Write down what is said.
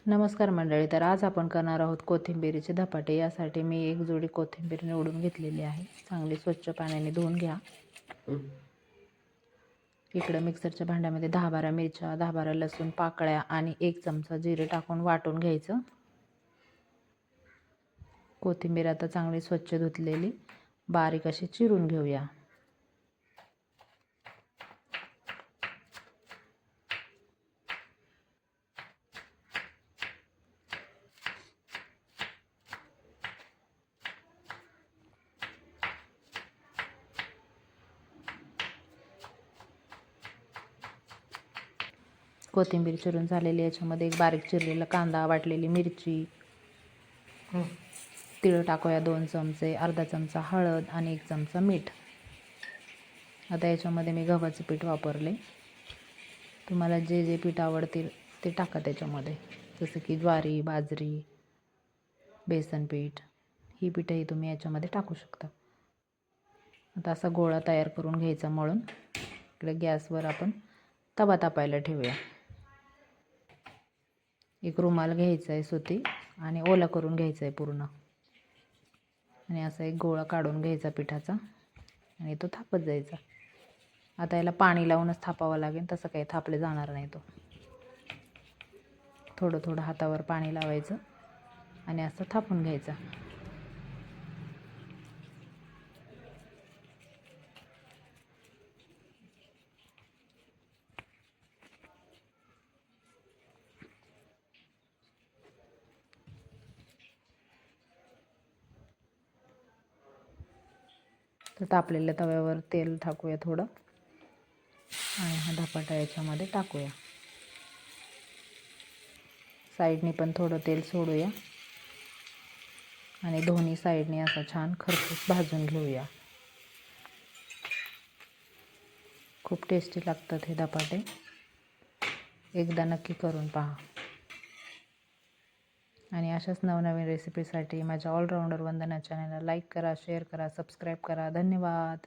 नमस्कार मंडळी. तर आज आपण करणार आहोत कोथिंबीरीचे धपाटे. यासाठी मी एक जोडी कोथिंबीर निवडून घेतलेली आहे. चांगली स्वच्छ पाण्याने धुवून घ्या. इकडं मिक्सरच्या भांड्यामध्ये 10-12 मिरच्या, 10-12 लसूण पाकळ्या आणि 1 चमचा जिरे टाकून वाटून घ्यायचं. कोथिंबीर आता चांगली स्वच्छ धुतलेली बारीक अशी चिरून घेऊया. कोथिंबीर चिरून झालेली, याच्यामध्ये एक बारीक चिरलेला कांदा, वाटलेली मिरची, तीळ टाकूया 2 चमचे, अर्धा चमचा हळद आणि 1 चमचा मीठ. आता याच्यामध्ये मी गव्हाचं पीठ वापरले. तुम्हाला जे जे पीठ आवडतील ते टाका त्याच्यामध्ये, जसं की ज्वारी, बाजरी, बेसन पीठ, ही पीठही तुम्ही याच्यामध्ये टाकू शकता. आता असा गोळा तयार करून घ्यायचा मळून. इकडे गॅसवर आपण तवा तापायला ठेवूया. एक रुमाल घ्यायचा आहे सुती आणि ओला करून घ्यायचा आहे पूर्ण, आणि असा एक गोळा काढून घ्यायचा पिठाचा आणि तो थापत जायचा. आता याला पाणी लावूनच थापावं लागेल, तसं काही थापले जाणार नाही. तो थोडं थोडं हातावर पाणी लावायचं आणि असं थापून घ्यायचं. तर तापलेल्या तव्यावर तेल टाकूया थोडं आणि हा धपाटा याच्यामध्ये टाकूया. साईडनी पण थोडं तेल सोडूया आणि दोन्ही साईडनी असं छान खरपूस भाजून घेऊया. खूप टेस्टी लागतात हे धपाटे. एकदा नक्की करून पहा. आणि अशाच नवनवीन रेसिपीसाठी माझ्या ऑलराऊंडर वंदना चॅनलला लाईक करा, शेअर करा, सबस्क्राईब करा. धन्यवाद.